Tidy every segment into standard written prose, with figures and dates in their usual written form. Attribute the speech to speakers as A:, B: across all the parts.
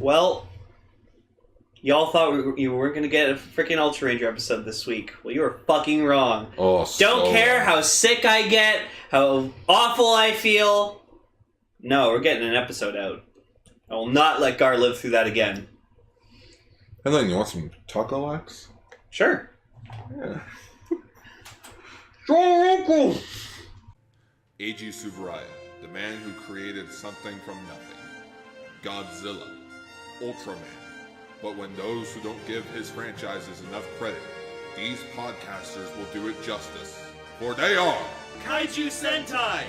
A: Well, y'all thought you weren't going to get a freaking Ultraranger episode this week. Well, you were fucking wrong.
B: Oh,
A: Don't care how sick I get, how awful I feel. No, we're getting an episode out. I will not let Gar live through that again.
B: And then you want some taco X?
A: Sure.
B: Yeah.
C: Eiji Tsuburaya, the man who created something from nothing. Godzilla. Ultraman. But when those who don't give his franchises enough credit, these podcasters will do it justice. For they are
D: Kaiju Sentai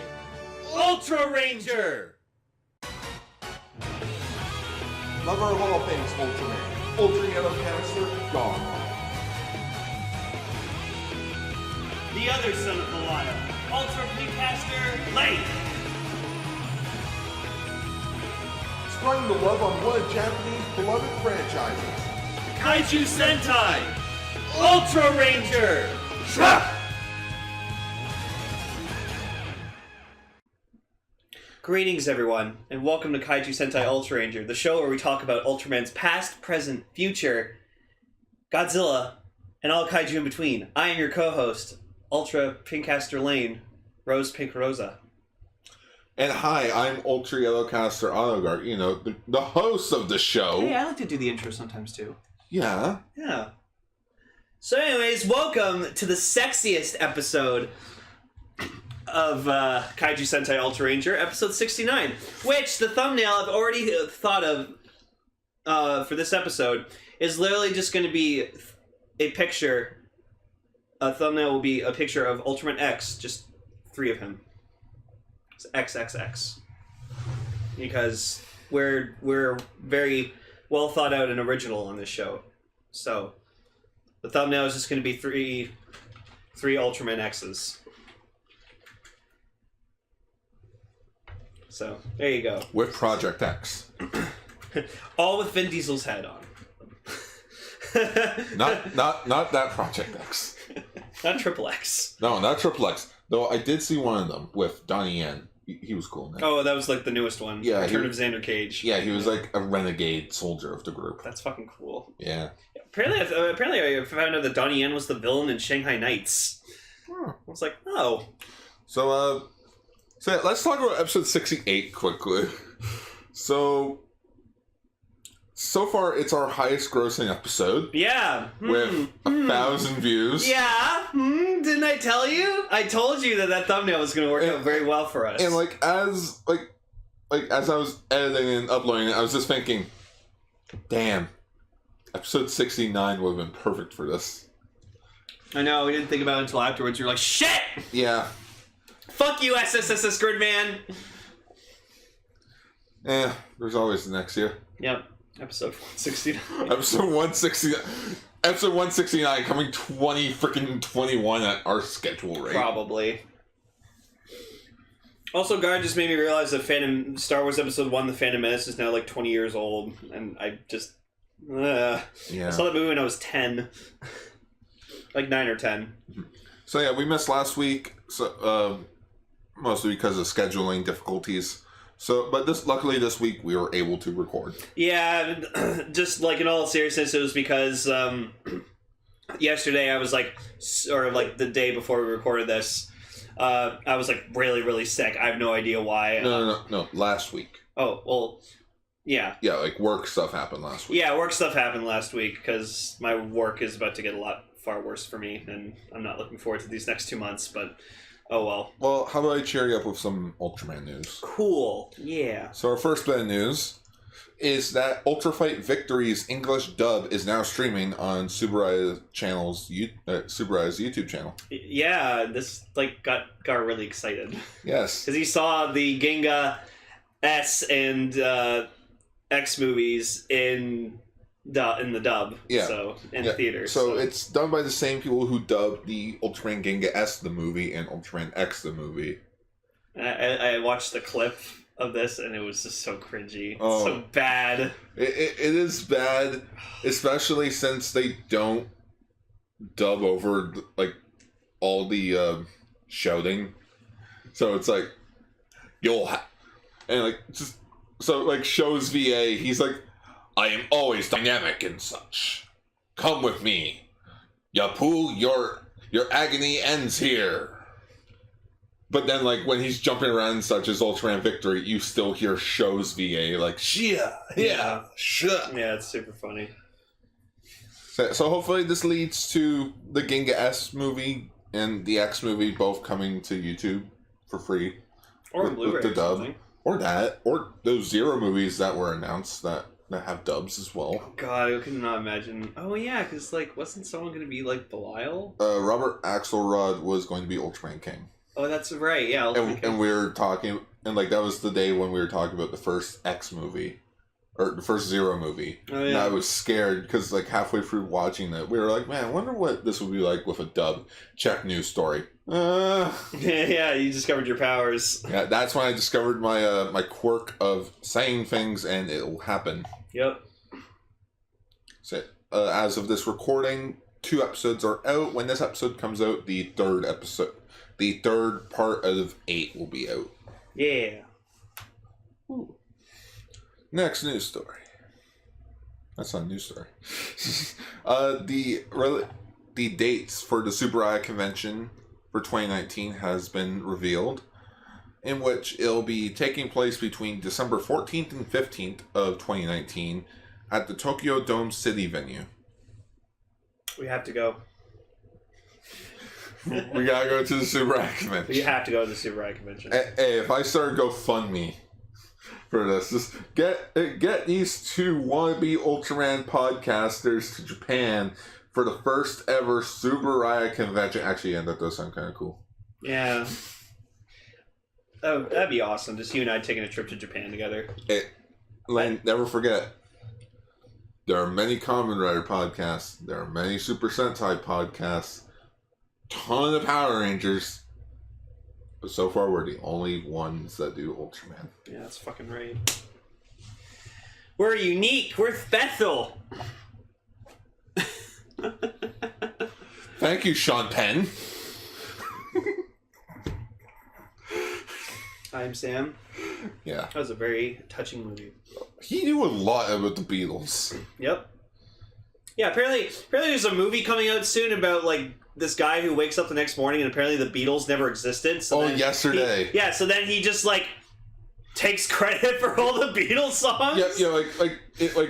D: Ultraranger!
E: Another Hall of Fame's Ultraman. Ultra Yellow Canister, gone.
A: The other son of Belial, Ultra Precaster Lane.
E: Spreading the love on one of Japanese beloved franchises.
D: Kaiju Sentai Ultraranger!
A: Greetings, everyone, and welcome to Kaiju Sentai Ultraranger, the show where we talk about Ultraman's past, present, future, Godzilla, and all kaiju in between. I am your co-host, Ultra Pinkaster Lane, Rose Pink Rosa.
B: And hi, I'm Ultra Yellow Caster Autogart, you know, the host of the show.
A: Hey, I like to do the intro sometimes, too.
B: Yeah.
A: Yeah. So anyways, welcome to the sexiest episode of Kaiju Sentai Ultraranger, episode 69, which the thumbnail I've already thought of for this episode is literally just going to be a picture. A thumbnail will be a picture of Ultraman X, just 3 of him. It's XXX. Because we're very well thought out and original on this show. So the thumbnail is just going to be three Ultraman X's. So there you go.
B: With Project X.
A: All with Vin Diesel's head on.
B: Not that Project X.
A: Not Triple X.
B: No, not Triple X. Though I did see one of them with Donnie Yen. He was cool. Man.
A: Oh, that was like the newest one.
B: Yeah,
A: Return of Xander Cage.
B: Yeah, he was like a renegade soldier of the group.
A: That's fucking cool.
B: Yeah.
A: Apparently I found out that Donnie Yen was the villain in Shanghai Nights. I was like, oh.
B: So yeah, let's talk about episode 68 quickly. So far, it's our highest grossing episode.
A: Yeah.
B: With 1,000 views.
A: Yeah. Didn't I tell you? I told you that thumbnail was going to work out very well for us.
B: And as I was editing and uploading it, I was just thinking, damn, episode 69 would have been perfect for this.
A: I know, we didn't think about it until afterwards. You're like, shit!
B: Yeah.
A: Fuck you, SSSS Gridman!
B: There's always the next year.
A: Yep. Episode 169.
B: Episode 169. Episode 169 coming 2021 at our schedule rate.
A: Probably. Also, Guard just made me realize that Star Wars Episode 1, The Phantom Menace, is now like 20 years old. And I just... I saw that movie when I was 10. Like 9 or 10.
B: So yeah, we missed last week. So mostly because of scheduling difficulties. But luckily this week we were able to record. Yeah,
A: just like in all seriousness, it was because yesterday I was or the day before we recorded this, I was like really, really sick. I have no idea why.
B: No, last week.
A: Oh, well, yeah.
B: Yeah, like work stuff happened last week.
A: Yeah, work stuff happened last week because my work is about to get far worse for me, and I'm not looking forward to these next 2 months, but... Oh, well.
B: Well, how about I cheer you up with some Ultraman news?
A: Cool. Yeah.
B: So our first bit of news is that Ultra Fight Victory's English dub is now streaming on Tsuburaya's YouTube channel.
A: Yeah, this got really excited.
B: Yes.
A: Because he saw the Ginga S and X movies in the dub.
B: Yeah.
A: So in theaters.
B: So it's done by the same people who dubbed the Ultraman Ginga S the movie and Ultraman X the movie.
A: I watched the clip of this and it was just so cringy.
B: Oh.
A: So bad.
B: It is bad, especially since they don't dub over all the shouting. So it's like and just so shows VA, he's like,
C: I am always dynamic and such. Come with me. Yapu, your agony ends here. But then, like, when he's jumping around and such as Ultraman Victory, you still hear Sho's VA, like, Shia, yeah, sure.
A: Yeah, it's super funny.
B: So hopefully this leads to the Ginga S movie and the X movie both coming to YouTube for free.
A: Or Blu-ray
B: the
A: or
B: dub.
A: something.
B: Or that. Or those Zero movies that were announced that have dubs as well.
A: Oh god, I could not imagine. Oh yeah, because, like, wasn't someone going to be, like, Belial?
B: Robert Axelrod was going to be Ultraman King.
A: Oh, that's right, yeah.
B: And we were talking, and like that was the day when we were talking about the first X movie, or the first Zero movie.
A: Oh, yeah.
B: And I was scared because like halfway through watching that, we were like, man, I wonder what this would be like with a dub. Check news story.
A: Yeah, you discovered your powers.
B: Yeah, that's when I discovered my my quirk of saying things and it'll happen.
A: Yep.
B: So as of this recording, 2 episodes are out. When this episode comes out, the third part of 8 will be out.
A: Yeah.
B: Ooh. Next news story. That's not a news story. The dates for the Tsuburaya convention for 2019 has been revealed, in which it'll be taking place between December 14th and 15th of 2019 at the Tokyo Dome City venue.
A: We have to go.
B: We gotta go to the Tsuburaya convention.
A: We have to go to the Tsuburaya convention.
B: Hey, if I start GoFundMe for this, just get these 2 wannabe Ultraman podcasters to Japan for the first ever Tsuburaya convention. Actually, yeah, that does sound kind of cool.
A: Yeah. That'd be awesome. Just you and I taking a trip to Japan together.
B: Lane, never forget, there are many Kamen Rider podcasts. There are many Super Sentai podcasts. Ton of Power Rangers. But so far, we're the only ones that do Ultraman.
A: Yeah, that's fucking right. We're unique. We're special.
B: Thank you, Sean Penn.
A: I'm Sam.
B: Yeah.
A: That was a very touching movie.
B: He knew a lot about the Beatles.
A: Yep. Yeah, apparently there's a movie coming out soon about, like, this guy who wakes up the next morning and apparently the Beatles never existed. So
B: yesterday.
A: So then he just, like, takes credit for all the Beatles songs.
B: Yeah, like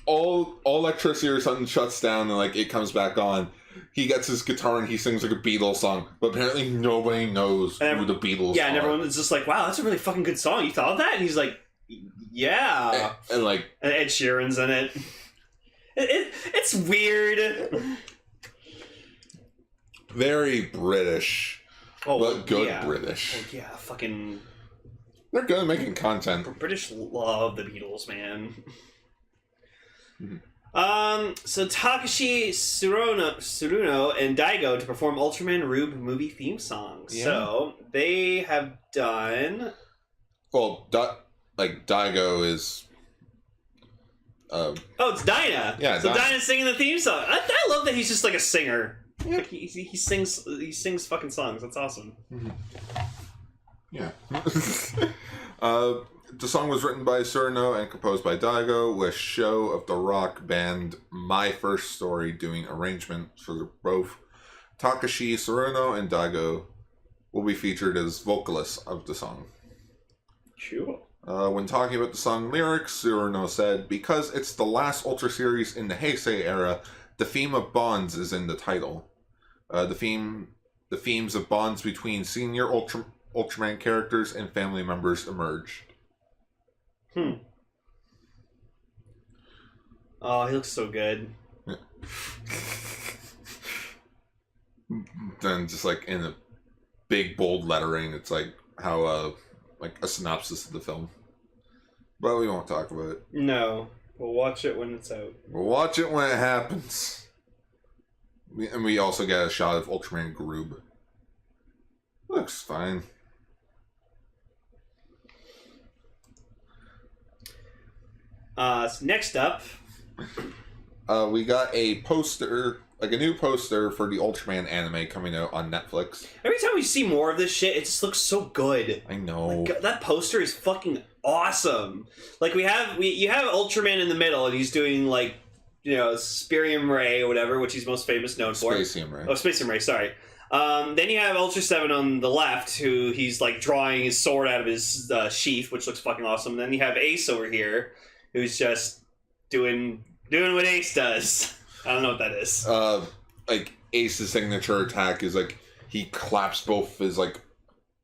B: all electricity or something shuts down and like it comes back on. He gets his guitar and he sings like a Beatles song, but apparently nobody knows who the Beatles are.
A: Yeah, and everyone is just like, wow, that's a really fucking good song. You thought of that? And he's like, yeah.
B: And like...
A: And Ed Sheeran's in it. It's weird.
B: Very British. But good British.
A: Oh, yeah, fucking...
B: They're good at making content.
A: British love the Beatles, man.
B: Mm-hmm.
A: So Takashi Tsuruno and Daigo to perform Ultraman Rube movie theme songs. Yeah. So they have done...
B: Well, Daigo is...
A: oh, it's Dinah.
B: Yeah,
A: so Dinah's singing the theme song. I love that he's just like a singer. Yeah. Like he sings fucking songs. That's awesome.
B: Mm-hmm. Yeah. The song was written by Tsuruno and composed by Daigo, with Show of the rock band My First Story doing arrangements for both. Takashi Tsuruno and Daigo will be featured as vocalists of the song.
A: Cool.
B: When talking about the song lyrics, Tsuruno said, "Because it's the last Ultra series in the Heisei era, the theme of bonds is in the title. The themes of bonds between senior Ultraman characters and family members emerge."
A: Oh, he looks so good.
B: Yeah. Then just like in a big bold lettering, it's like how like a synopsis of the film. But we won't talk about it.
A: No, we'll watch it when it's out.
B: We'll watch it when it happens. And we also get a shot of Ultraman Groob. Looks fine.
A: So next up,
B: we got a poster, like a new poster for the Ultraman anime coming out on Netflix.
A: Every time we see more of this shit, it just looks so good.
B: I know.
A: Like, that poster is fucking awesome. Like you have Ultraman in the middle, and he's doing like, you know, Spirium Ray or whatever, which he's most famous known for.
B: Spacium Ray.
A: Oh, Spacium Ray, sorry. Then you have Ultra 7 on the left, who he's like drawing his sword out of his sheath, which looks fucking awesome. Then you have Ace over here, who's just doing what Ace does. I don't know what that is.
B: Like Ace's signature attack is like he claps both his like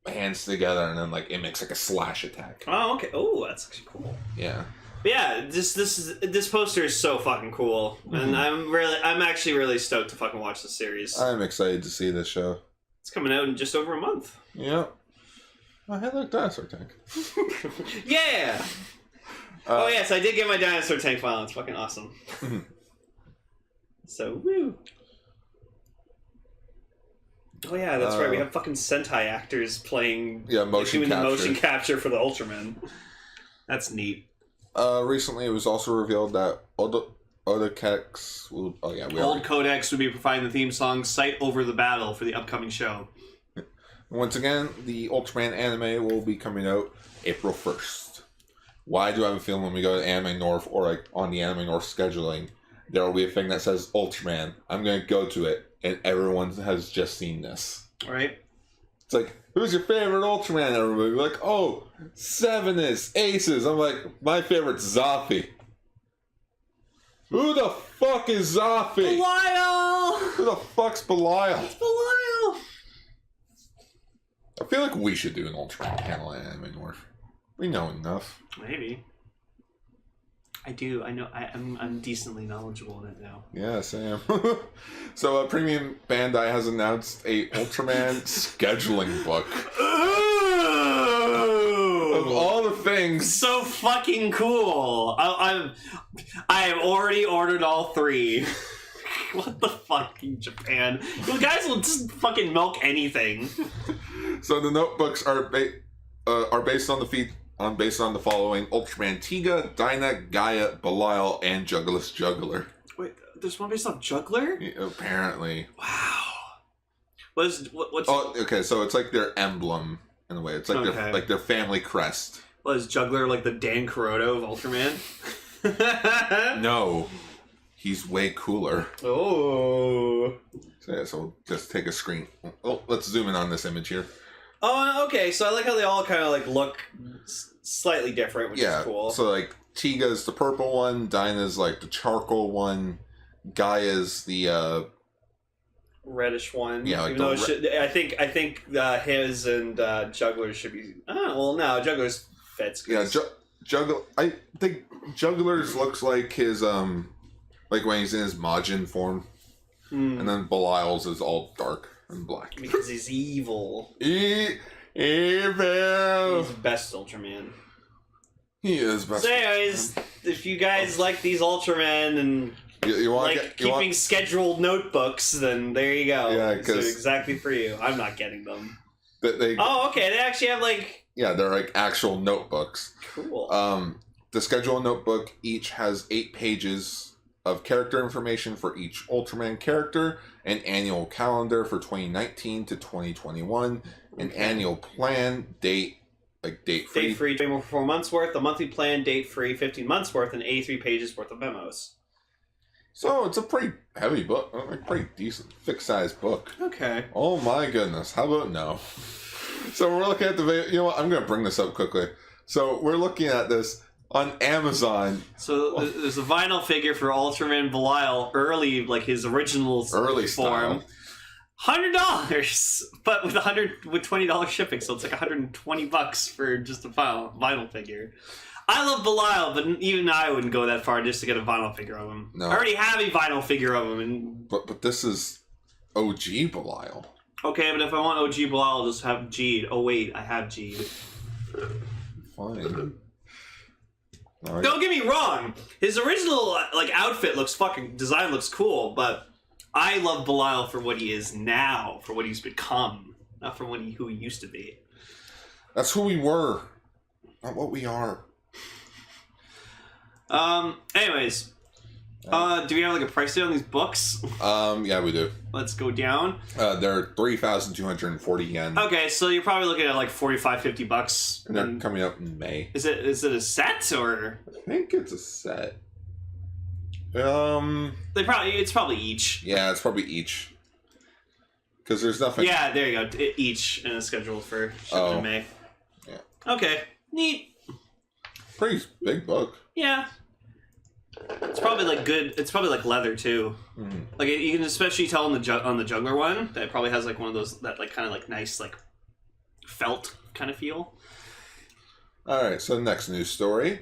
B: hands together, and then like it makes like a slash attack.
A: Oh, okay. Oh, that's actually cool.
B: Yeah.
A: But yeah, this poster is so fucking cool, and I'm actually really stoked to fucking watch the series.
B: I'm excited to see this show.
A: It's coming out in just over a month.
B: Yeah. I had like dinosaur tank.
A: Yeah. Oh yes, I did get my dinosaur tank file. It's fucking awesome. So woo. Oh yeah, that's right. We have fucking Sentai actors playing.
B: Yeah,
A: doing the motion capture for the Ultraman. That's neat.
B: Recently, it was also revealed that Old Codex will... Oh, yeah,
A: Old Codex would be providing the theme song Sight Over the Battle for the upcoming show.
B: Once again, the Ultraman anime will be coming out April 1st. Why do I have a feeling when we go to Anime North or like on the Anime North scheduling, there will be a thing that says Ultraman. I'm going to go to it, and everyone has just seen this.
A: All right.
B: It's like, who's your favorite Ultraman? Everybody like, oh, Sevenus, Aces. I'm like, my favorite's Zafy. Who the fuck is Zafy?
A: Belial!
B: Who the fuck's Belial?
A: It's Belial!
B: I feel like we should do an Ultraman panel at Anime North. We know enough.
A: Maybe. I do. I know. I'm decently knowledgeable in it now.
B: Yeah, Sam. So, Premium Bandai has announced a Ultraman scheduling book.
A: Ooh!
B: Of all the things.
A: So fucking cool. I have already ordered all 3. What the fuck, Japan? You guys will just fucking milk anything.
B: So the notebooks are based on the following: Ultraman Tiga, Dyna, Gaia, Belial, and Juggler's Juggler.
A: Wait, there's one based on Juggler?
B: Yeah, apparently.
A: Wow. What's?
B: Oh, okay. So it's like their emblem in a way. It's like their family crest.
A: Was Juggler like the Dan Kuroto of Ultraman?
B: No, he's way cooler.
A: Oh.
B: So yeah, so we'll just take a screen. Oh, let's zoom in on this image here.
A: Oh, okay. So I like how they all kind of like look slightly different, which is cool.
B: So like Tiga's the purple one, Dyna's like the charcoal one, Gaia's the
A: reddish one.
B: Yeah, like
A: I think his and Juggler's should be. Oh well, no, Juggler's fits.
B: Yeah, Juggler. I think Juggler's looks like his like when he's in his Majin form, and then Belial's is all dark and black
A: because he's evil.
B: Evil.
A: He's the best Ultraman.
B: He is best.
A: So anyways, if you guys like these Ultraman and
B: you want
A: like keeping scheduled notebooks, then there you go.
B: Yeah,
A: it's exactly for you. I'm not getting them. Oh, okay. They actually have like.
B: Yeah, they're like actual notebooks.
A: Cool.
B: The schedule notebook each has 8 pages of character information for each Ultraman character, an annual calendar for 2019 to 2021, an annual plan, date free.
A: Date free, 24 months worth, a monthly plan, date free, 15 months worth, and 83 pages worth of memos.
B: So it's a pretty heavy book, a pretty decent, thick-sized book.
A: Okay.
B: Oh my goodness, how about no? So we're looking at the video. You know what? I'm going to bring this up quickly. So we're looking at this on Amazon.
A: So there's a vinyl figure for Ultraman Belial, early, like his original
B: early
A: form. $100, but with $20 shipping, so it's like $120 for just a vinyl figure. I love Belial, but even I wouldn't go that far just to get a vinyl figure of him.
B: No.
A: I already have a vinyl figure of him,
B: But this is OG Belial.
A: Okay, but if I want OG Belial, I'll just have Jeed. Oh wait, I have Jeed.
B: Fine. Right.
A: Don't get me wrong. His original like outfit design looks cool, but I love Belial for what he is now, for what he's become, not for who he used to be.
B: That's who we were, not what we are.
A: Anyways, Do we have like a price on these books?
B: Yeah, we do.
A: Let's go down.
B: They're 3,240 yen.
A: Okay, so you're probably looking at like $45-50.
B: And they're coming out in May.
A: Is it a set or?
B: I think it's a set.
A: It's probably each.
B: Yeah, it's probably each. Because there's nothing.
A: Yeah, there you go. Each and it's scheduled for shipping in May.
B: Yeah.
A: Okay, neat.
B: Pretty big book.
A: Yeah. It's probably like good. It's probably like leather too.
B: Mm.
A: Like you can especially tell on the Juggler one that it probably has like one of those that like kind of like nice like felt kind of feel.
B: All right. So next news story.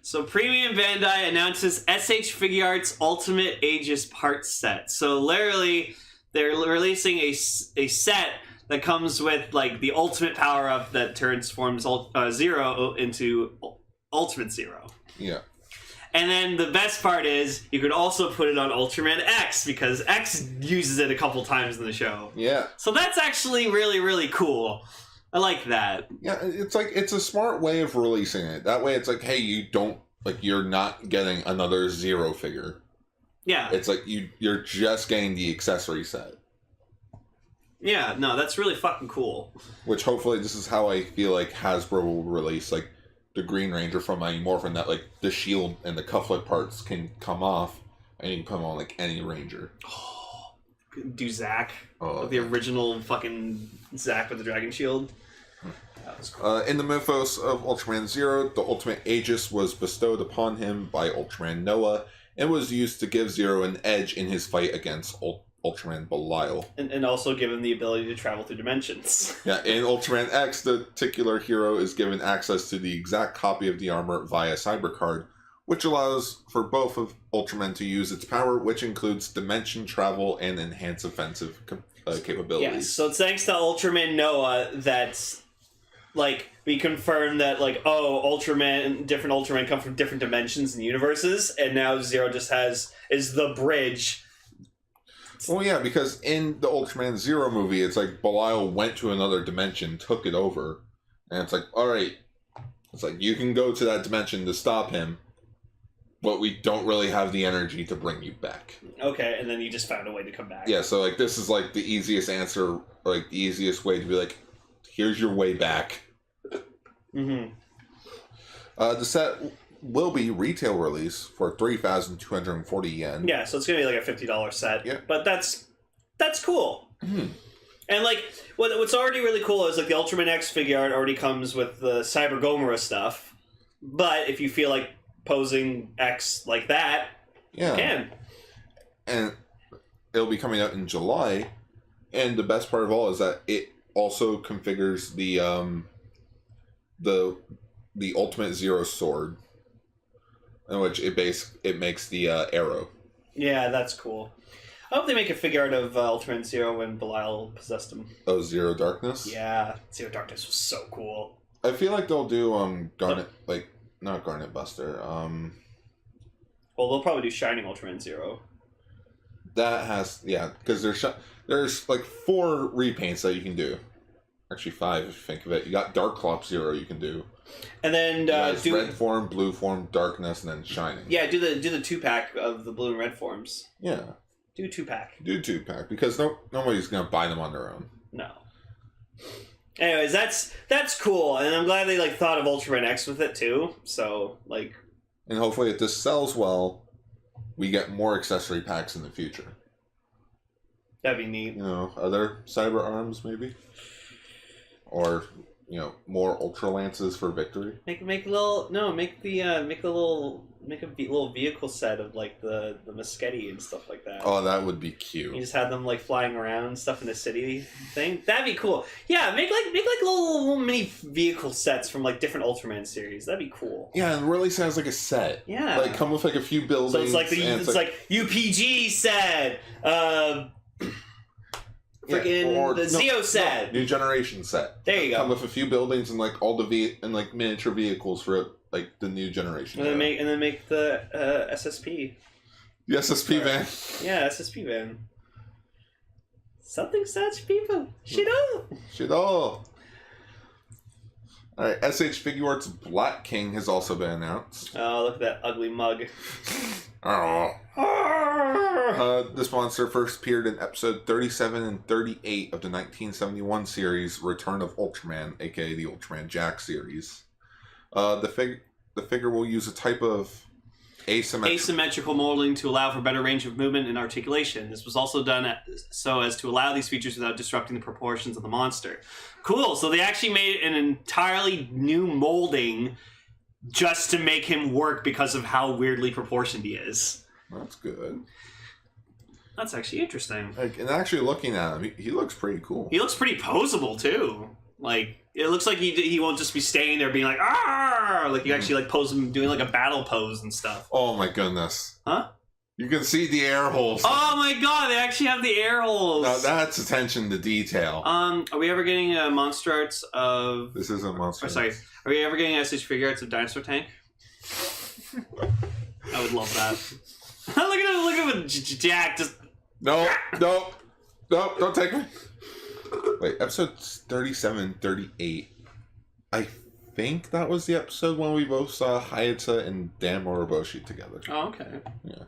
A: So Premium Bandai announces S.H Figuarts Ultimate Aegis Parts Set. So literally, they're releasing a set that comes with like the ultimate power up that transforms Zero into Ultimate Zero.
B: Yeah.
A: And then the best part is you could also put it on Ultraman X because X uses it a couple times in the show.
B: Yeah.
A: So that's actually really, really cool. I like that.
B: Yeah, it's a smart way of releasing it. That way it's like, hey, you're not getting another Zero figure.
A: Yeah.
B: It's like you're just getting the accessory set.
A: Yeah, no, that's really fucking cool.
B: Which hopefully this is how I feel like Hasbro will release like the Green Ranger from Mighty Morphin, that like the shield and the cufflet parts can come off and you can put them on like any Ranger.
A: Do Zack.
B: Oh,
A: the original fucking Zack with the dragon shield. That was cool.
B: In the mythos of Ultraman Zero, the ultimate Aegis was bestowed upon him by Ultraman Noah and was used to give Zero an edge in his fight against Ultraman Belial.
A: And also give him the ability to travel through dimensions.
B: Yeah, in Ultraman X, the titular hero is given access to the exact copy of the armor via Cybercard, which allows for both of Ultraman to use its power, which includes dimension travel and enhanced offensive capabilities.
A: Yes, so it's thanks to Ultraman Noah that, like, we confirmed that, like, different Ultraman come from different dimensions and universes, and now Zero just is the bridge.
B: Well, yeah, because in the Ultraman Zero movie, it's like Belial went to another dimension, took it over, and it's like, alright, it's like, you can go to that dimension to stop him, but we don't really have the energy to bring you back.
A: Okay, and then you just found a way to come back.
B: Yeah, so, like, this is, like, the easiest answer, or, like, the easiest way to be like, here's your way back.
A: Mm-hmm.
B: The set will be retail release for 3,240 yen.
A: Yeah, so it's gonna be like a $50 set.
B: Yeah.
A: But that's cool.
B: Mm-hmm.
A: And like what's already really cool is like the Ultraman X figure art already comes with the Cyber Gomorrah stuff. But if you feel like posing X like that,
B: yeah,
A: you can.
B: And it'll be coming out in July. And the best part of all is that it also configures the Ultimate Zero sword, in which it makes the arrow.
A: Yeah, that's cool. I hope they make a figure art of Ultraman Zero when Belial possessed him.
B: Oh, Zero Darkness?
A: Yeah, Zero Darkness was so cool.
B: I feel like they'll do Garnet, like, not Garnet Buster.
A: Well, they'll probably do Shining Ultraman Zero.
B: That has, yeah, because there's like 4 repaints that you can do. Actually 5 if you think of it. You got Dark Clop Zero you can do.
A: And then
B: do red form, blue form, darkness, and then shining.
A: Yeah, do the 2-pack of the blue and red forms.
B: Yeah.
A: Do 2-pack.
B: Do 2-pack because nobody's gonna buy them on their own.
A: No. Anyways, that's cool, and I'm glad they like thought of Ultraman X with it too. So like,
B: and hopefully, if this sells well, we get more accessory packs in the future.
A: That'd be neat.
B: You know, other cyber arms maybe, or more Ultra Lances for victory.
A: Make a little vehicle set of like the Muschetti and stuff like that.
B: Oh, that would be cute.
A: You just have them like flying around and stuff in the city thing. That'd be cool. Yeah, make little mini vehicle sets from like different Ultraman series. That'd be cool.
B: Yeah, and really sounds like a set.
A: Yeah,
B: like come with like a few buildings.
A: So it's like like UPG set. The Zeo set.
B: New Generation set.
A: There you go.
B: Come with a few buildings and like all the like miniature vehicles for like the new generation.
A: And then make the SSP.
B: The SSP van.
A: Yeah, SSP van. Something such people. Shido.
B: Shido. Alright, S.H Figuarts Black King has also been announced.
A: Oh, look at that ugly mug.
B: This monster first appeared in episode 37 and 38 of the 1971 series Return of Ultraman, aka the Ultraman Jack series. The figure will use a type of
A: asymmetrical molding to allow for better range of movement and articulation. This was also done so as to allow these features without disrupting the proportions of the monster. Cool, so they actually made an entirely new molding just to make him work because of how weirdly proportioned he is.
B: That's good.
A: That's actually interesting.
B: Like, and actually looking at him, he looks pretty cool.
A: He looks pretty posable too. Like, it looks like he won't just be staying there being like, "Arr!" Like, you actually like pose him doing like a battle pose and stuff.
B: Oh my goodness.
A: Huh?
B: You can see the air holes.
A: Oh my god, they actually have the air holes.
B: Now that's attention to detail.
A: Are we ever getting monster arts of...
B: This isn't monster.
A: Oh, sorry. Are we ever getting S.H Figuarts of Dinosaur Tank? I would love that. Look at him, Jack just...
B: No, don't take me. Wait, episode 37, 38. I think that was the episode when we both saw Hayata and Dan Moriboshi together.
A: Oh, okay.
B: Yeah.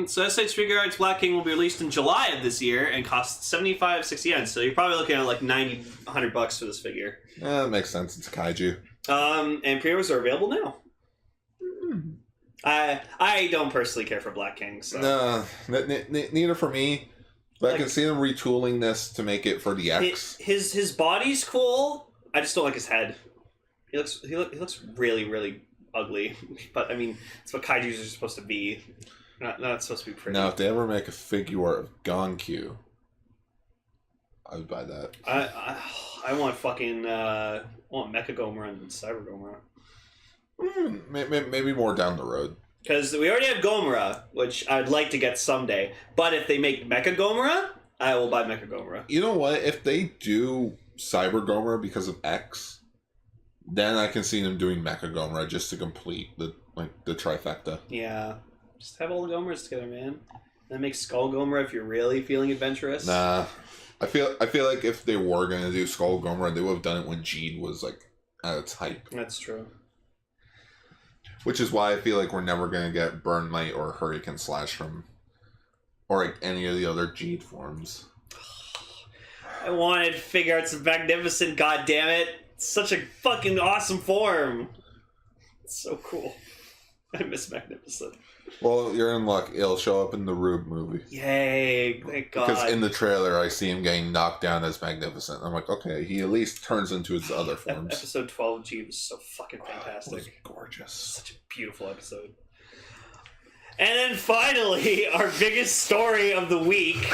A: So S.H Figuarts Black King will be released in July of this year and costs 75-60 yen. So you're probably looking at like $90-$100 for this figure.
B: Yeah, that makes sense. It's a kaiju.
A: And pre-orders are available now. I don't personally care for Black King, so...
B: No, neither for me. But
A: Like,
B: I can see them retooling this to make it for the X.
A: His body's cool. I just don't like his head. He looks really, really ugly. But I mean, it's what kaijus are supposed to be. Not supposed to be pretty.
B: Now, if they ever make a figure of Gonkyu, I would buy that.
A: I want fucking I want Mecha Gomora and Cyber Gomora.
B: Maybe more down the road.
A: Because we already have Gomora, which I'd like to get someday. But if they make Mecha Gomora, I will buy Mecha Gomora.
B: You know what? If they do Cyber Gomora because of X, then I can see them doing Mecha Gomora just to complete the trifecta.
A: Yeah. Just have all the Gomoras together, man. Then make Skull Gomora if you're really feeling adventurous.
B: Nah. I feel like if they were gonna do Skull Gomora, they would have done it when Jeed was like at its height.
A: That's true.
B: Which is why I feel like we're never gonna get Burn Light or Hurricane Slash from, or like any of the other Jeed forms.
A: I wanted Figuarts of Magnificent, goddammit. It's such a fucking awesome form. It's so cool. I miss Magnificent.
B: Well, you're in luck. It'll show up in the Rube movie.
A: Yay, thank God.
B: Because in the trailer, I see him getting knocked down as Magnificent. I'm like, okay, he at least turns into his other forms.
A: Episode 12 G was so fucking fantastic.
B: It was gorgeous.
A: Such a beautiful episode. And then finally, our biggest story of the week.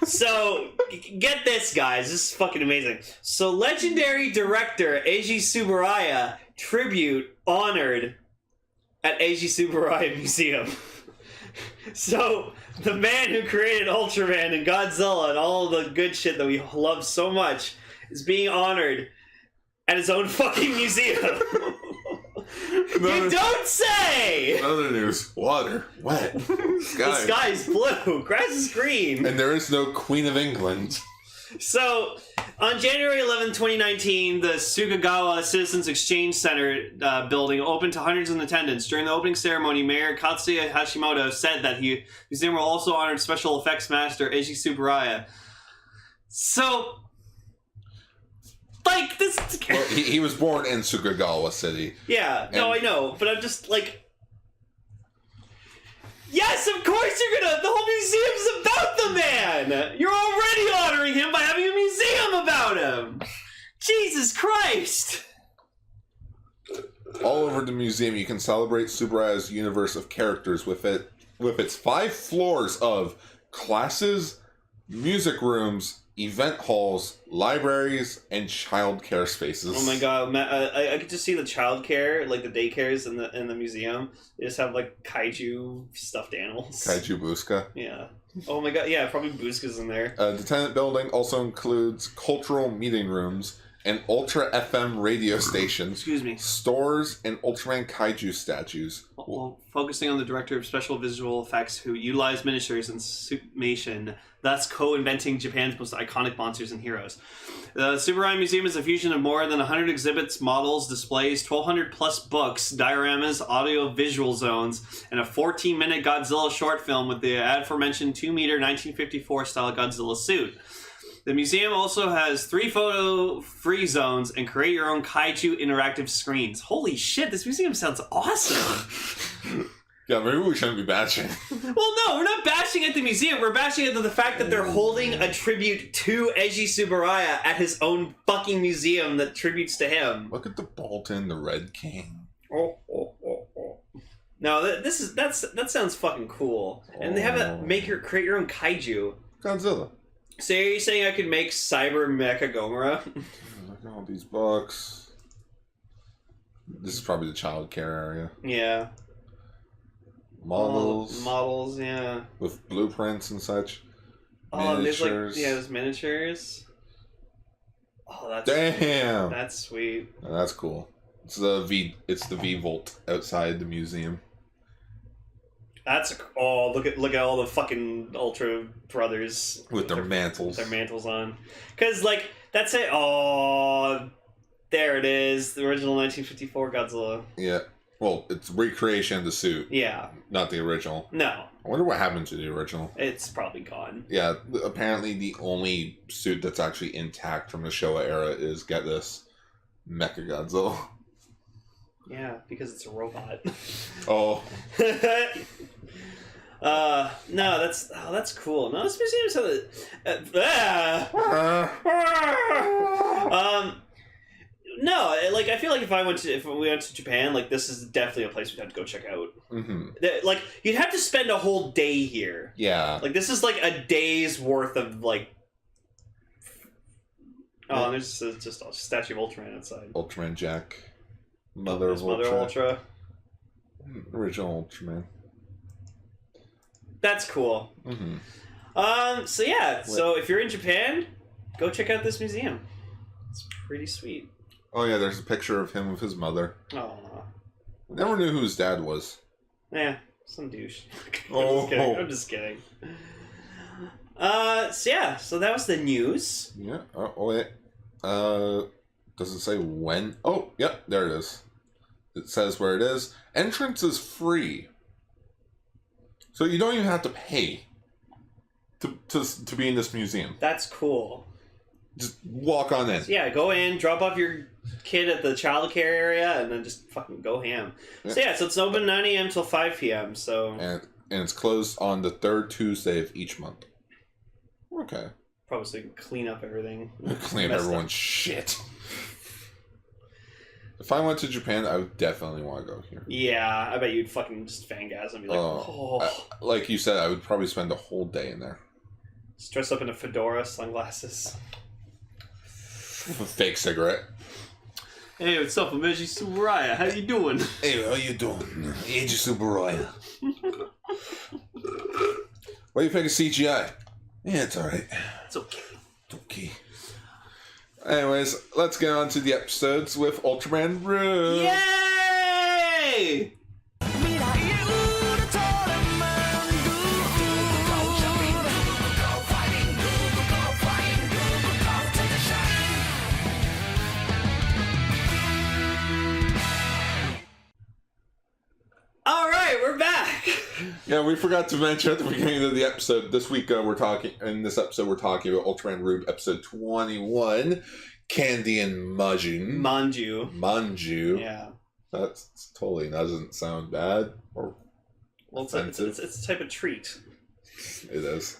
A: So, get this, guys. This is fucking amazing. So, legendary director Eiji Tsuburaya tribute honored at Eiji Tsuburaya Museum. So, the man who created Ultraman and Godzilla and all the good shit that we love so much is being honored at his own fucking museum. You don't say!
B: Other news. Water. Wet. Sky.
A: The sky's blue. Grass is green.
B: And there is no Queen of England.
A: So, on January 11, 2019, the Sugagawa Citizens Exchange Center building opened to hundreds in attendance. During the opening ceremony, Mayor Katsuya Hashimoto said that the museum will also honor special effects master Eiji Tsuburaya. So, like, this...
B: Well, he was born in Sugagawa City.
A: Yeah, no, I know, but I'm just, like... Yes, of course you're gonna... The whole museum's about the man! You're already honoring him by having a museum about him! Jesus Christ!
B: All over the museum, you can celebrate Tsuburaya's universe of characters with its 5 floors of classes, music rooms, event halls, libraries, and child care spaces.
A: Oh my god, I could just see the child care, like the daycares in the museum. They just have like kaiju stuffed animals.
B: Kaiju Buska.
A: Yeah. Oh my god, yeah, probably Buska's in there.
B: The tenant building also includes cultural meeting rooms, An Ultra FM radio station.
A: Excuse me.
B: Stores and Ultraman Kaiju statues.
A: Well, focusing on the director of special visual effects who utilized miniatures and suitmation, thus co-inventing Japan's most iconic monsters and heroes. The Tsuburaya Museum is a fusion of more than 100 exhibits, models, displays, 1,200 plus books, dioramas, audio-visual zones, and a 14-minute Godzilla short film with the aforementioned 2-meter 1954 style Godzilla suit. The museum also has 3 photo-free zones and create your own kaiju interactive screens. Holy shit, this museum sounds awesome!
B: Yeah, maybe we shouldn't be bashing.
A: Well, no, we're not bashing at the museum. We're bashing at the fact that they're holding a tribute to Eiji Tsuburaya at his own fucking museum that tributes to him.
B: Look at the Bolton, the Red King.
A: No, that sounds fucking cool. And they have a create your own kaiju.
B: Godzilla.
A: So are you saying I could make Cyber Mecha Gomora?
B: Look at all these books. This is probably the child care area.
A: Yeah. Models, yeah.
B: With blueprints and such.
A: Oh,
B: Miniatures.
A: there's miniatures. Oh, that's
B: damn.
A: That's sweet.
B: Oh, that's cool. It's the V-Volt outside the museum.
A: Look at all the fucking Ultra brothers
B: With their mantles.
A: With their mantles on. Cause that's it. Oh, there it is. The original 1954 Godzilla.
B: Yeah. Well, it's recreation of the suit.
A: Yeah.
B: Not the original.
A: No.
B: I wonder what happened to the original.
A: It's probably gone.
B: Yeah, apparently the only suit that's actually intact from the Showa era is, get this, Mechagodzilla.
A: Yeah, because it's a robot.
B: Oh.
A: No, that's cool. No, this museum no, I feel like if we went to Japan, this is definitely a place we'd have to go check out.
B: Mm-hmm.
A: You'd have to spend a whole day here.
B: Yeah.
A: This is a day's worth of Oh, and there's just a statue of Ultraman outside.
B: Ultraman Jack. Mother of
A: Ultra.
B: Original Ultraman.
A: That's cool.
B: Mm-hmm.
A: So yeah, so if you're in Japan, go check out this museum. It's pretty sweet.
B: Oh yeah, there's a picture of him with his mother.
A: Oh.
B: Never knew who his dad was.
A: Yeah, some douche.
B: Oh.
A: I'm just kidding. So yeah, so that was the news.
B: Yeah. Oh wait. Does it say when? Oh, yep, there it is. It says where it is. Entrance is free. So you don't even have to pay to be in this museum.
A: That's cool.
B: Just walk on in.
A: So yeah, go in, drop off your kid at the child care area, and then just fucking go ham. Yeah. So yeah, so it's open 9 a.m. till 5 p.m. So
B: and it's closed on the 3rd Tuesday of each month. Okay.
A: Probably so you can clean up everything.
B: Clean up everyone's shit. If I went to Japan, I would definitely want to go here.
A: Yeah, I bet you'd fucking just fangasm and be like,
B: like you said, I would probably spend a whole day in there.
A: Just dress up in a fedora, sunglasses.
B: Fake cigarette.
A: Hey, what's up? I'm Eiji Tsuburaya. How you doing?
B: Hey, how you doing? Eiji Tsuburaya. What do you think of CGI? Yeah, it's alright.
A: It's okay.
B: It's okay. Anyways, let's get on to the episodes with Ultraman Rube.
A: Yay! Alright, we're back!
B: Yeah, we forgot to mention at the beginning of the episode, this week we're talking about Ultraman Rube episode 21, Candy and Manju. Manju.
A: Yeah.
B: That totally doesn't sound bad or offensive.
A: It's a type of treat.
B: It is.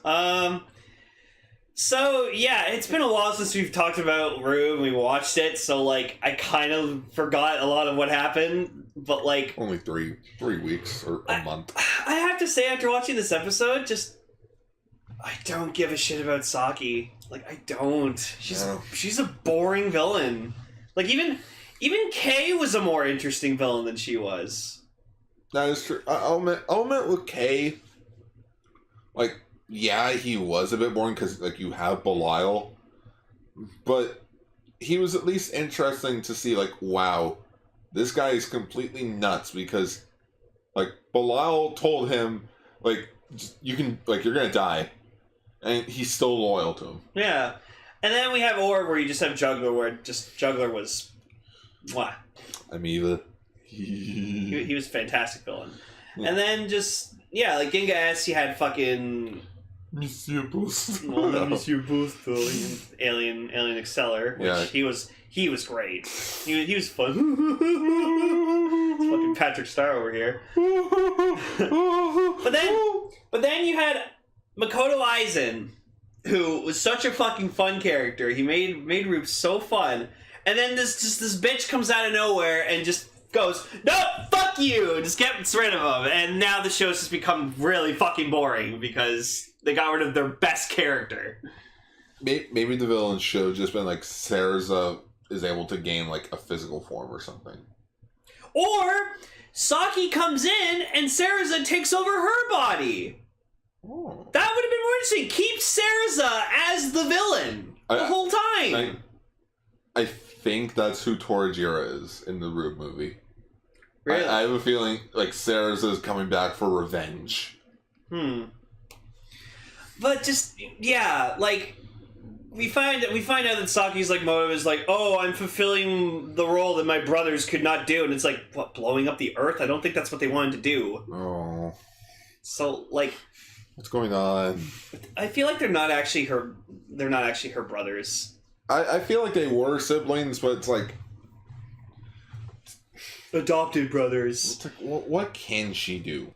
A: So, yeah, it's been a while since we've talked about Rube and we watched it, so, I kind of forgot a lot of what happened, but,
B: Only 3 weeks or a month.
A: I have to say, after watching this episode, I don't give a shit about Saki. I don't. She's a boring villain. Even Kay was a more interesting villain than she was.
B: That is true. I'll admit with Kay, yeah, he was a bit boring because, you have Belial. But he was at least interesting to see, like, wow, this guy is completely nuts because, like, Belial told him, like, you can, like, you're gonna die. And he's still loyal to him.
A: Yeah. And then we have Orb where you just have Juggler, where just Juggler was... Mwah.
B: Amoeba.
A: He was a fantastic villain. And then just... Yeah, like Ginga S, he had fucking...
B: Monsieur Boost.
A: Well, Monsieur Boost, Alien Exceller, which he was great. He was fun. It's fucking Patrick Star over here. But then you had Makoto Aizen, who was such a fucking fun character. He made Rube so fun. And then this bitch comes out of nowhere and just goes, no, fuck you, and just gets rid of him. And now the show's just become really fucking boring because they got rid of their best character.
B: Maybe the villain should have just been like Sarza is able to gain like a physical form or something.
A: Or Saki comes in and Sarza takes over her body.
B: Oh.
A: That would have been more interesting. Keep Sarza as the villain the whole time.
B: I think that's who Torajira is in the Rube movie.
A: Really?
B: I have a feeling like Sarza is coming back for revenge.
A: But just, yeah, like, we find out that Saki's, like, motive is like, oh, I'm fulfilling the role that my brothers could not do. And it's like, what, blowing up the Earth? I don't think that's what they wanted to do.
B: Oh.
A: So, like...
B: What's going on?
A: I feel like they're not actually her brothers.
B: I feel like they were siblings, but it's like...
A: Adopted brothers.
B: It's like, what can she do?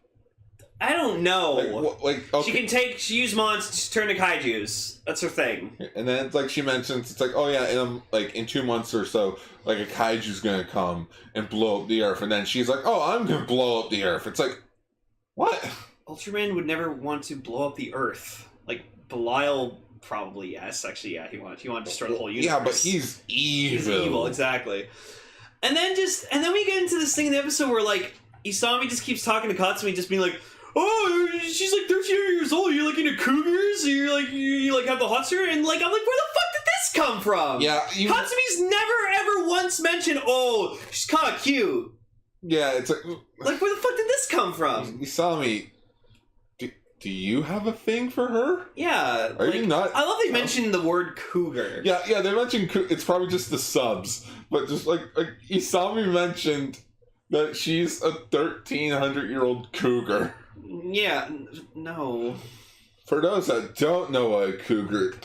A: I don't know.
B: Okay.
A: She used monsters to turn to kaijus. That's her thing.
B: And then it's like she mentions, it's like, oh yeah, in 2 months or so, like a kaiju's gonna come and blow up the Earth, and then she's like, oh, I'm gonna blow up the Earth. It's like, what?
A: Ultraman would never want to blow up the Earth. Like, Belial probably, yes. Actually, yeah, he wanted to destroy the whole universe.
B: Yeah, but he's evil.
A: He's evil, exactly. And then we get into this thing in the episode where, like, Isami just keeps talking to Katsumi, just being like, oh, she's like 13 years old, you're like into cougars, you like have the hot shirt, and like, I'm like, where the fuck did this come from?
B: Yeah,
A: Katsumi's never ever once mentioned, oh, she's kind of cute.
B: Yeah, it's like
A: where the fuck did this come from?
B: Isami, do you have a thing for her?
A: Yeah.
B: Are you not?
A: I love they mentioned the word cougar.
B: Yeah, they mentioned it's probably just the subs, but just like Isami mentioned that she's a 1,300-year-old cougar.
A: Yeah, no.
B: For those that don't know what a cougar...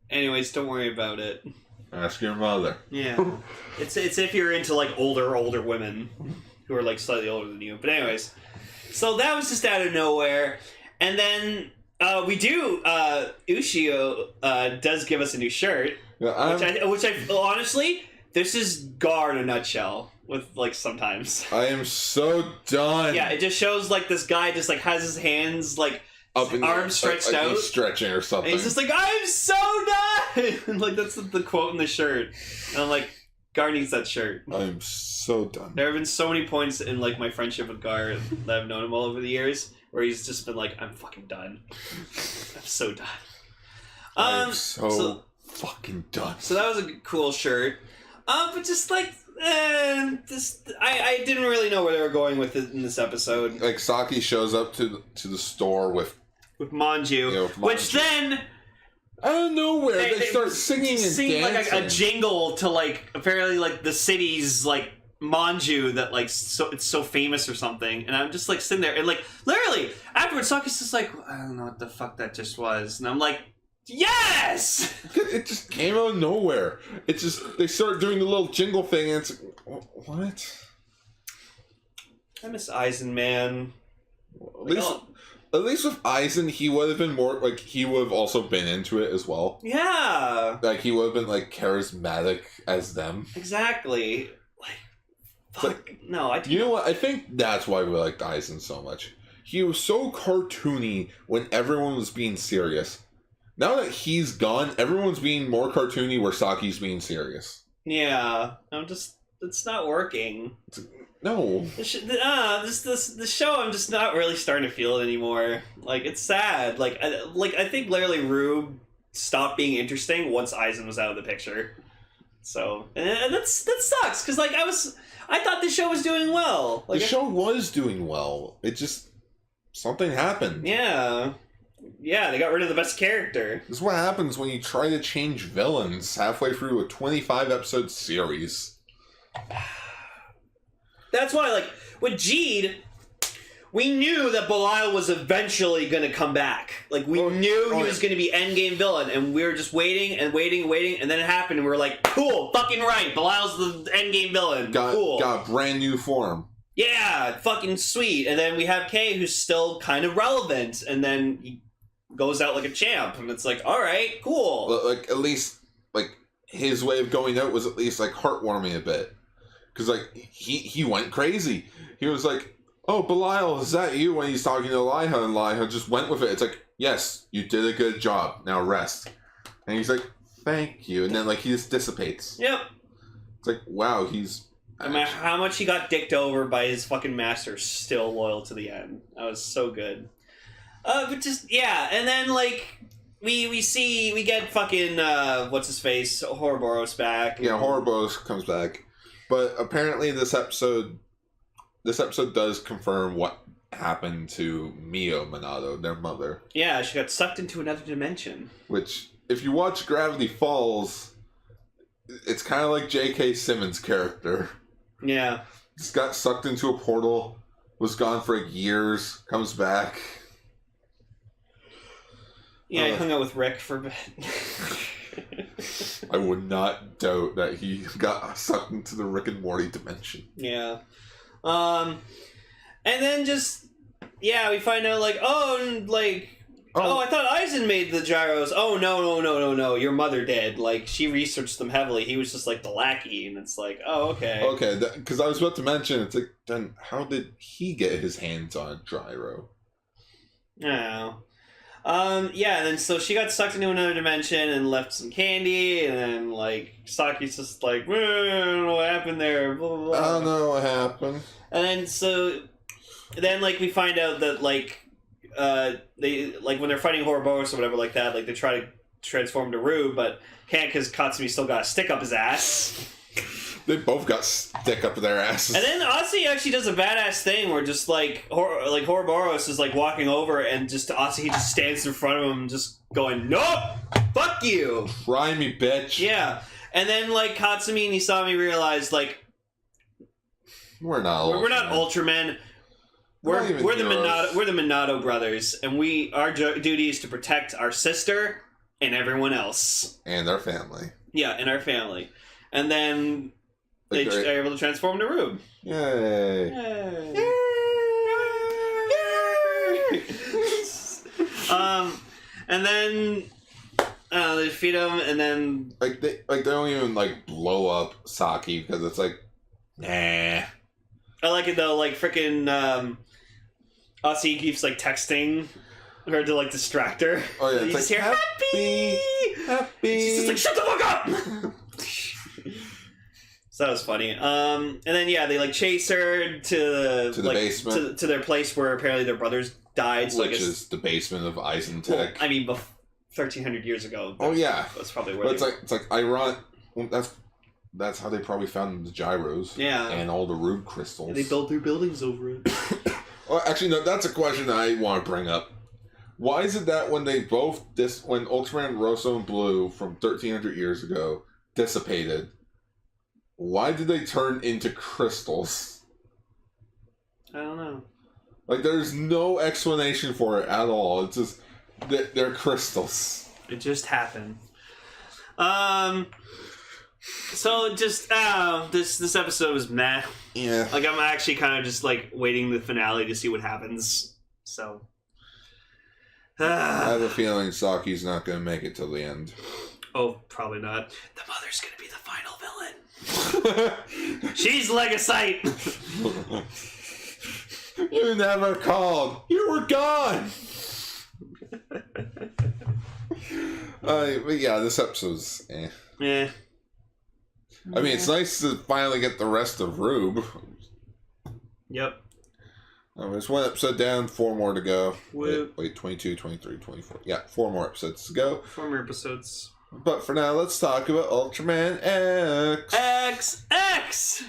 A: Anyways, don't worry about it.
B: Ask your mother.
A: Yeah. it's if you're into, like, older women who are, like, slightly older than you. But anyways, so that was just out of nowhere. And then we do, Ushio does give us a new shirt.
B: Yeah,
A: which I honestly, this is Gar in a nutshell. With, like, sometimes.
B: I am so done.
A: Yeah, it just shows, like, this guy just, like, has his hands, like,
B: up in
A: arms stretched out.
B: He's stretching or something.
A: And he's just like, I'm so done! And, like, that's the quote in the shirt. And I'm like, Gar needs that shirt.
B: I'm so done.
A: There have been so many points in, like, my friendship with Gar that I've known him all over the years where he's just been like, I'm fucking done. I'm so done.
B: I'm so fucking done.
A: So that was a cool shirt. But just, like... I didn't really know where they were going with it in this episode.
B: Like, Saki shows up to the store with
A: Manju,
B: yeah, with Manju.
A: Which then
B: out of nowhere they start singing and dancing,
A: like a jingle to, like, apparently, like, the city's, like, Manju that, like, so it's so famous or something. And I'm just, like, sitting there and, like, literally afterwards Saki's just like, I don't know what the fuck that just was, and I'm like, yes!
B: It just came out of nowhere. It just, they start doing the little jingle thing and it's like, what?
A: I miss Aizen, man.
B: At least with Aizen, he would have been more, like, he would have also been into it as well.
A: Yeah!
B: Like, he would have been, like, charismatic as them.
A: Exactly. Like, fuck. No, I...
B: You know what? I think that's why we liked Aizen so much. He was so cartoony when everyone was being serious. Now that he's gone, everyone's being more cartoony where Saki's being serious.
A: Yeah. It's not working.
B: No.
A: The show, I'm just not really starting to feel it anymore. Like, it's sad. I think literally Rube stopped being interesting once Aizen was out of the picture. So, and that sucks, because, like, I thought the show was doing well. Like,
B: the show was doing well. It just... Something happened.
A: Yeah. Yeah, they got rid of the best character.
B: This is what happens when you try to change villains halfway through a 25-episode series.
A: That's why, like, with Jeed, we knew that Belial was eventually going to come back. Like, we knew he was going to be endgame villain, and we were just waiting, and then it happened, and we were like, cool, fucking right, Belial's the endgame villain. Cool.
B: Got a brand new form.
A: Yeah, fucking sweet. And then we have Kay, who's still kind of relevant, and then he goes out like a champ, and it's like, alright, cool.
B: Like, at least, like, his way of going out was at least, like, heartwarming a bit. Because, like, he went crazy. He was like, oh, Belial, is that you? When he's talking to Eliha, and Eliha just went with it. It's like, yes, you did a good job. Now rest. And he's like, thank you. And then, like, he just dissipates.
A: Yep.
B: It's like, wow, he's...
A: No matter how much he got dicked over by his fucking master, still loyal to the end. That was so good. But just, yeah, and then, like, we get fucking, what's his face, Ouroboros back.
B: Yeah, Ouroboros comes back. But apparently this episode does confirm what happened to Mio Minato, their mother.
A: Yeah, she got sucked into another dimension.
B: Which, if you watch Gravity Falls, it's kind of like J.K. Simmons' character.
A: Yeah.
B: Just got sucked into a portal, was gone for years, comes back.
A: Yeah, I hung out with Rick for a bit.
B: I would not doubt that he got sucked into the Rick and Morty dimension.
A: Yeah. And then just, yeah, we find out, like, I thought Aizen made the gyros. Oh, no, your mother did. Like, she researched them heavily. He was just, like, the lackey, and it's like, oh, okay.
B: Okay, because I was about to mention, it's like, then how did he get his hands on a gyro?
A: Oh. Yeah, and then so she got sucked into another dimension and left some candy, and then, like, Saki's just like, I don't know what happened there, blah, blah, blah.
B: I don't know what happened.
A: And then, so, then, like, we find out that, like, they, like, when they're fighting Ouroboros or whatever like that, like, they try to transform to Rube, but can't because Katsumi still got a stick up his ass.
B: They both got stick up their asses.
A: And then Asi actually does a badass thing where just, like Ouroboros is, like, walking over and just Asi just stands in front of him just going, nope! Fuck you!
B: Try me, bitch.
A: Yeah. And then, like, Katsumi and Isami realize, like,
B: we're not
A: Ultramen. We're the Minato brothers, and our duty is to protect our sister and everyone else.
B: And our family.
A: Yeah, and our family. And then they are able to transform to Rube.
B: Yay.
A: Yay. And then they defeat him, and then
B: they don't even, like, blow up Saki because it's like, nah.
A: I like it though, like, freaking Asi keeps, like, texting her to, like, distract her.
B: Oh yeah,
A: you
B: it's
A: just
B: like,
A: hear happy. She's just like, shut the fuck up. So that was funny. And then, yeah, they, like, chase her to the basement, to their place where apparently their brothers died. So
B: which is the basement of Aizen Tech.
A: Well, I mean, 1,300 years ago.
B: Oh yeah,
A: that's probably where.
B: But it's like ironic. Well, that's how they probably found the gyros.
A: Yeah,
B: and all the Rube crystals.
A: And they built their buildings over it.
B: Well, actually, no. That's a question that I want to bring up. Why is it that when when Ultraman Rosso and Blue from 1,300 years ago dissipated, why did they turn into crystals?
A: I don't know.
B: Like, there's no explanation for it at all. It's just they're crystals.
A: It just happened. So just this episode was meh.
B: Yeah.
A: Like, I'm actually kind of just, like, waiting the finale to see what happens. So
B: I have a feeling Saki's not going to make it till the end.
A: Oh, probably not. The mother's going to be the final villain. She's Legasite.
B: You never called. You were gone. But yeah, this episode's eh.
A: Yeah.
B: I mean, it's nice to finally get the rest of Rube.
A: Yep.
B: There's one episode down, 4 more to go.
A: Wait,
B: 22, 23, 24. Yeah, 4 more episodes to go.
A: 4 more episodes.
B: But for now, let's talk about Ultraman X.
A: XX!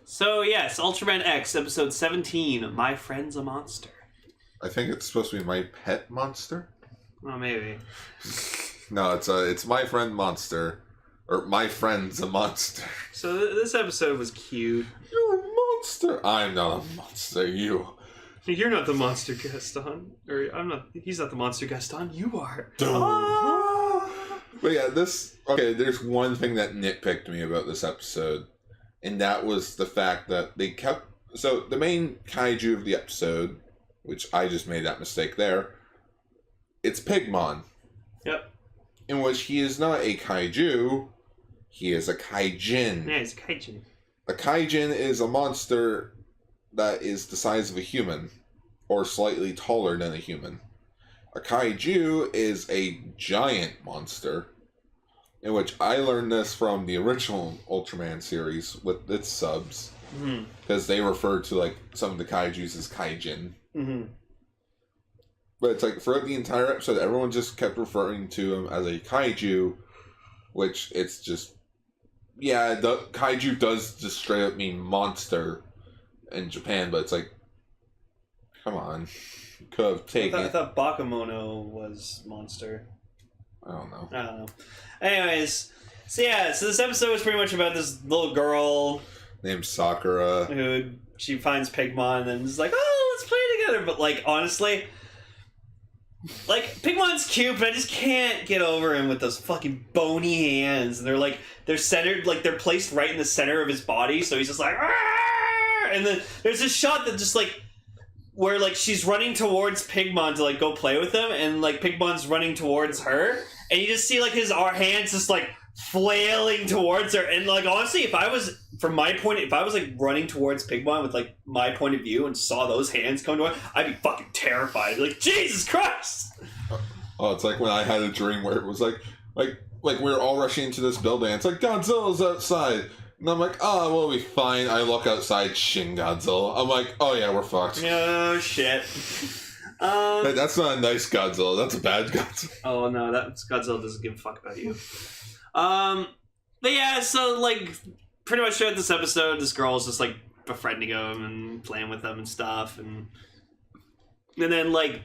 A: So yes, Ultraman X, episode 17, My Friend's a Monster.
B: I think it's supposed to be My Pet Monster.
A: Well, maybe.
B: No, it's My Friend Monster, or My Friend's a Monster.
A: So this episode was cute.
B: You're a monster. I'm not a monster. You.
A: You're not the monster Gaston, or I'm not. He's not the monster Gaston. You are.
B: But yeah, there's one thing that nitpicked me about this episode, and that was the fact that they kept. So the main kaiju of the episode, which I just made that mistake there, it's Pigmon.
A: Yep.
B: In which he is not a kaiju, he is a kaijin.
A: Yeah, he's a kaiju.
B: A kaijin is a monster that is the size of a human, or slightly taller than a human. A kaiju is a giant monster, in which I learned this from the original Ultraman series with its subs, because they refer to like some of the kaijus as kaijin.
A: Mm-hmm.
B: But it's like throughout the entire episode, everyone just kept referring to him as a kaiju, which it's just, yeah, the kaiju does just straight up mean monster in Japan, but it's like, come on, you could have taken.
A: I thought Bakemono was monster.
B: I don't know.
A: Anyways, so this episode was pretty much about this little girl
B: Named Sakura.
A: who she finds Pigmon and is like, oh, let's play together. But like, honestly, like Pigmon's cute, but I just can't get over him with those fucking bony hands. And they're centered, like they're placed right in the center of his body. So he's just like, "Arr!" And then there's this shot that just like, where like she's running towards Pigmon to like go play with him, and like Pigmon's running towards her, and you just see like his hands just like flailing towards her. And like honestly, if I was like running towards Pigmon with like my point of view and saw those hands come to her, I'd be fucking terrified. I'd be like, Jesus Christ!
B: Oh, it's like when I had a dream where it was like we were all rushing into this building. It's like Godzilla's outside. And I'm like, oh, we'll be fine. I look outside, Shin Godzilla. I'm like, oh yeah, we're fucked.
A: Oh shit.
B: Hey, that's not a nice Godzilla. That's a bad Godzilla.
A: Oh no, that Godzilla doesn't give a fuck about you. But yeah, so like pretty much throughout this episode, this girl is just like befriending him and playing with him and stuff, and then like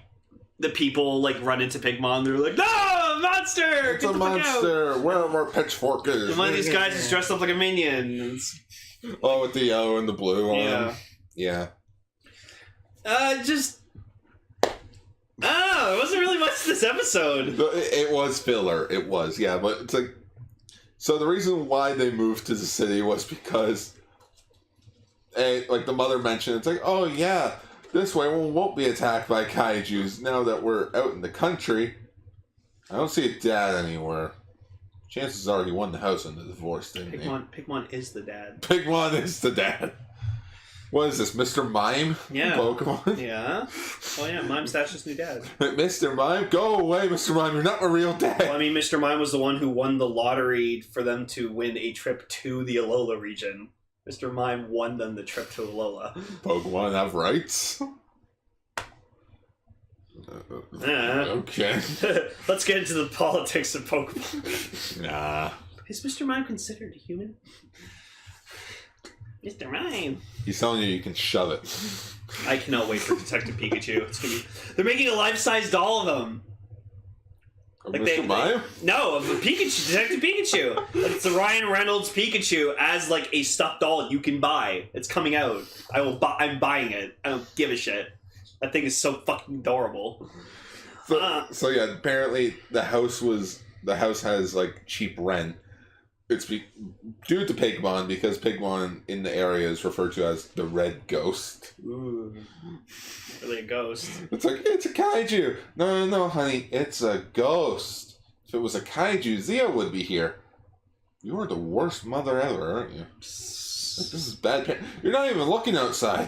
A: the people like run into Pigmon. They're like, no, monster!
B: It's a monster. Where our pitchfork is.
A: And one of these guys is dressed up like a minion.
B: Oh, with the yellow and the blue on.
A: Yeah.
B: Yeah.
A: It wasn't really much to this episode.
B: It was filler. It was, yeah. But it's like, so the reason why they moved to the city was because, like the mother mentioned, it's like, oh yeah, this way we won't be attacked by kaijus now that we're out in the country. I don't see a dad anywhere. Chances are he won the house in the divorce, didn't he?
A: Pigmon is the dad.
B: Pigmon is the dad. What is this, Mr. Mime?
A: Yeah.
B: Pokemon?
A: Yeah. Oh yeah, Mime's Dash's new dad.
B: Mr. Mime? Go away, Mr. Mime. You're not a real dad.
A: Well, I mean, Mr. Mime was the one who won the lottery for them to win a trip to the Alola region. Mr. Mime won them the trip to Alola.
B: Pokemon have rights? Okay.
A: Let's get into the politics of Pokemon.
B: Nah.
A: Is Mr. Mime considered a human? Mr. Mime.
B: He's telling you can shove it.
A: I cannot wait for Detective Pikachu. It's gonna be... They're making a life-size doll of him.
B: Like Mr. Mime?
A: No, of the Pikachu, Detective Pikachu. It's the Ryan Reynolds Pikachu as like a stuffed doll you can buy. It's coming out. I'm buying it. I don't give a shit. That thing is so fucking adorable.
B: So yeah, apparently the house has like cheap rent. It's due to Pigmon, because Pigmon in the area is referred to as the Red Ghost.
A: Ooh, really a ghost?
B: It's like, it's a kaiju. No, honey, it's a ghost. If it was a kaiju, Zia would be here. You are the worst mother ever, aren't you? This is bad. You're not even looking outside.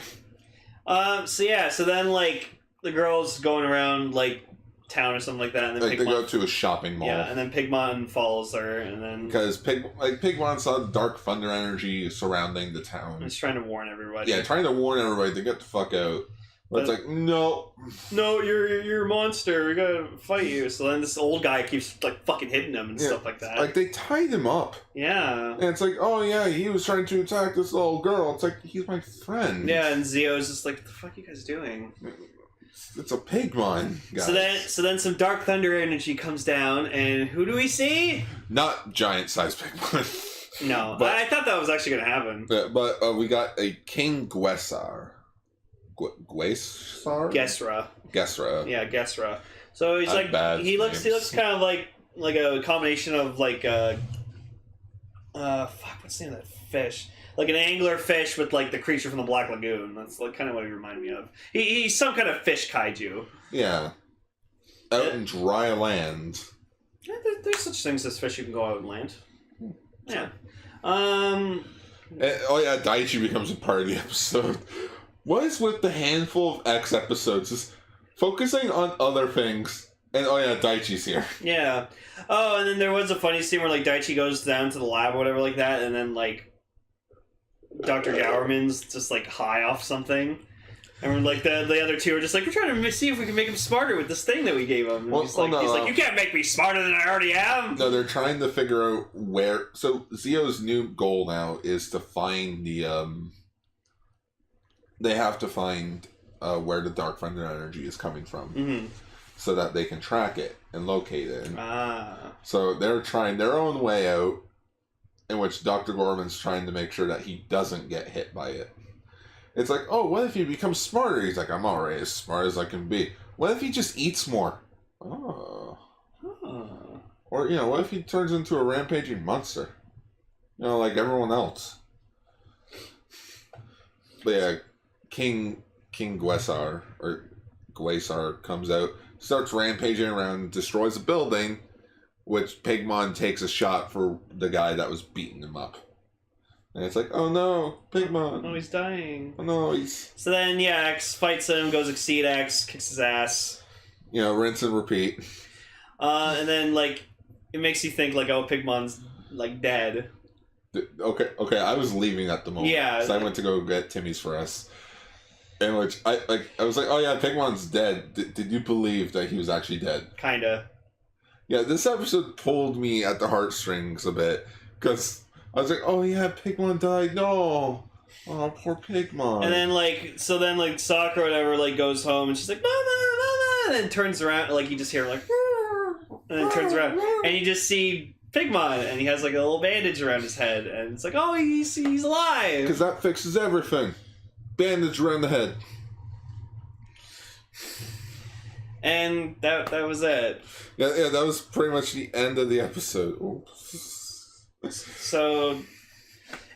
A: So then like the girl's going around like town or something like that. And then
B: like they go to a shopping mall.
A: Yeah, and then Pigmon follows her, and then
B: because Pigmon saw the dark thunder energy surrounding the town.
A: He's trying to warn everybody.
B: Yeah, trying to warn everybody to get the fuck out. But it's like, no,
A: you're a monster. We gotta fight you. So then this old guy keeps like fucking hitting him and stuff like that.
B: Like they tied him up.
A: Yeah.
B: And it's like, oh yeah, he was trying to attack this little girl. It's like, he's my friend.
A: Yeah, and Zio's just like, what the fuck are you guys doing?
B: It's a Pigmon, guys.
A: So then some dark thunder energy comes down, and who do we see?
B: Not giant-sized Pigmon.
A: No,
B: but,
A: I thought that was actually gonna happen.
B: But we got a King Gwesar. Gwesar?
A: Gesra. Yeah, Gesra. So he's he looks kind of like a combination of like what's the name of that fish? Like an angler fish with like the creature from the Black Lagoon. That's like kind of what he reminded me of. He's some kind of fish kaiju.
B: Yeah. Out in dry land.
A: Yeah, there's such things as fish you can go out and land. Yeah.
B: Daichi becomes a part of the episode. What is with the handful of X episodes? Just focusing on other things. And Daichi's here. Yeah.
A: Oh, and then there was a funny scene where like Daichi goes down to the lab or whatever like that, and then like Dr. Gowerman's just like high off something. And we're like the other two are just like, we're trying to see if we can make him smarter with this thing that we gave him. And he's like, you can't make me smarter than I already am.
B: No, they're trying to figure out where. So Zio's new goal now is to find the they have to find where the dark thunder energy is coming from, so that they can track it and locate it. So they're trying their own way out, in which Dr. Gorman's trying to make sure that he doesn't get hit by it. It's like, oh, what if he becomes smarter? He's like, I'm already as smart as I can be. What if he just eats more? Oh. Or, what if he turns into a rampaging monster? Like everyone else. But yeah, King Gwesar, or Gwesar, comes out, starts rampaging around, destroys a building, which Pigmon takes a shot for the guy that was beating him up. And it's like, oh no, Pigmon.
A: Oh, he's dying.
B: Oh no, he's...
A: So then, X fights him, goes Exceed X, kicks his ass.
B: Rinse and repeat.
A: And then, like, it makes you think, like, oh, Pigmon's, like, dead.
B: Okay, I was leaving at the moment.
A: Yeah.
B: So I went to go get Timmy's for us. In which, I was like, oh yeah, Pigmon's dead. Did you believe that he was actually dead?
A: Kinda.
B: Yeah, this episode pulled me at the heartstrings a bit. Because I was like, oh yeah, Pigmon died. No. Oh, poor Pigmon.
A: And then, Sakura or whatever, like, goes home and she's like, Mama! And then turns around, like, you just hear, like, and then turns around. And you just see Pigmon, and he has, like, a little bandage around his head. And it's like, oh, he's alive.
B: Because that fixes everything. Bandage around the head.
A: And that was it.
B: Yeah, that was pretty much the end of the episode. Oops.
A: So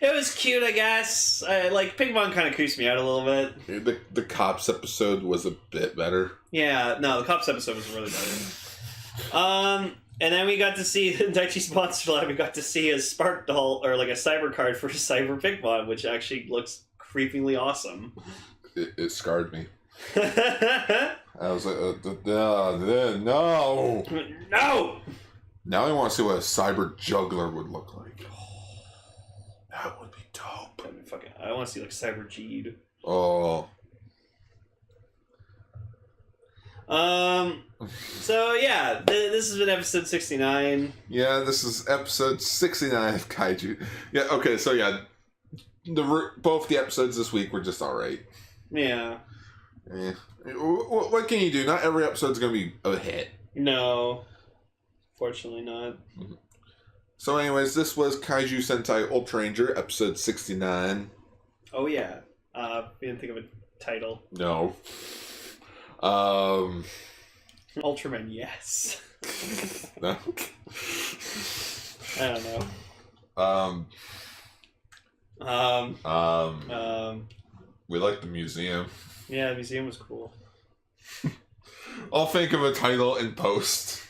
A: it was cute, I guess. Pigmon kind of creeps me out a little bit.
B: The cops episode was a bit better.
A: Yeah, no, the cops episode was really better. And then we got to see in Daichi's Monster Lab, we got to see a Spark doll, or like a cyber card for Cyber Pigmon, which actually looks creepingly awesome.
B: It scarred me. I was like, no.
A: No!
B: Now I want to see what a cyber juggler would look like. That would be dope.
A: That'd be I want to see like Cyber Geed.
B: Oh.
A: So yeah, this has been episode 69.
B: Yeah, this is episode 69 of Kaiju. Yeah, okay, so yeah, both the episodes this week were just alright.
A: Yeah.
B: What can you do? Not every episode's gonna be a hit.
A: No. Fortunately not.
B: So anyways, this was Kaiju Sentai Ultraranger, episode 69.
A: Oh yeah. We didn't think of a title.
B: No.
A: Ultraman, yes.
B: No.
A: I don't know.
B: We like the museum.
A: Yeah, the museum was cool.
B: I'll think of a title in post.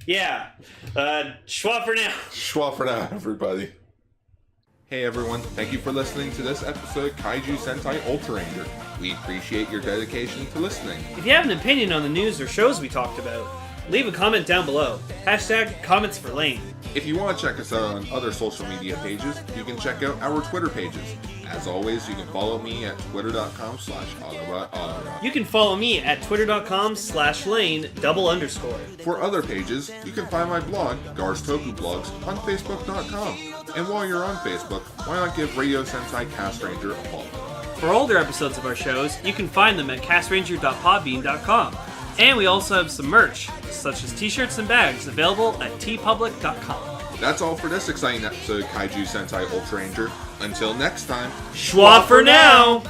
A: Yeah. Schwa for now.
B: Schwa for now, everybody. Hey everyone, thank you for listening to this episode of Kaiju Sentai Ultraranger. We appreciate your dedication to listening.
A: If you have an opinion on the news or shows we talked about, leave a comment down below. #comments for Lane.
B: If you want to check us out on other social media pages, you can check out our Twitter pages. As always, you can follow me at twitter.com/Autobot.
A: You can follow me at twitter.com/Lane_.
B: For other pages, you can find my blog, Gar's Toku Blogs, on Facebook.com. And while you're on Facebook, why not give Radio Sentai Castranger a follow?
A: For older episodes of our shows, you can find them at castranger.podbean.com. And we also have some merch, such as t-shirts and bags, available at tpublic.com.
B: That's all for this exciting episode of Kaiju Sentai Ultraranger. Until next time,
A: Schwa for now!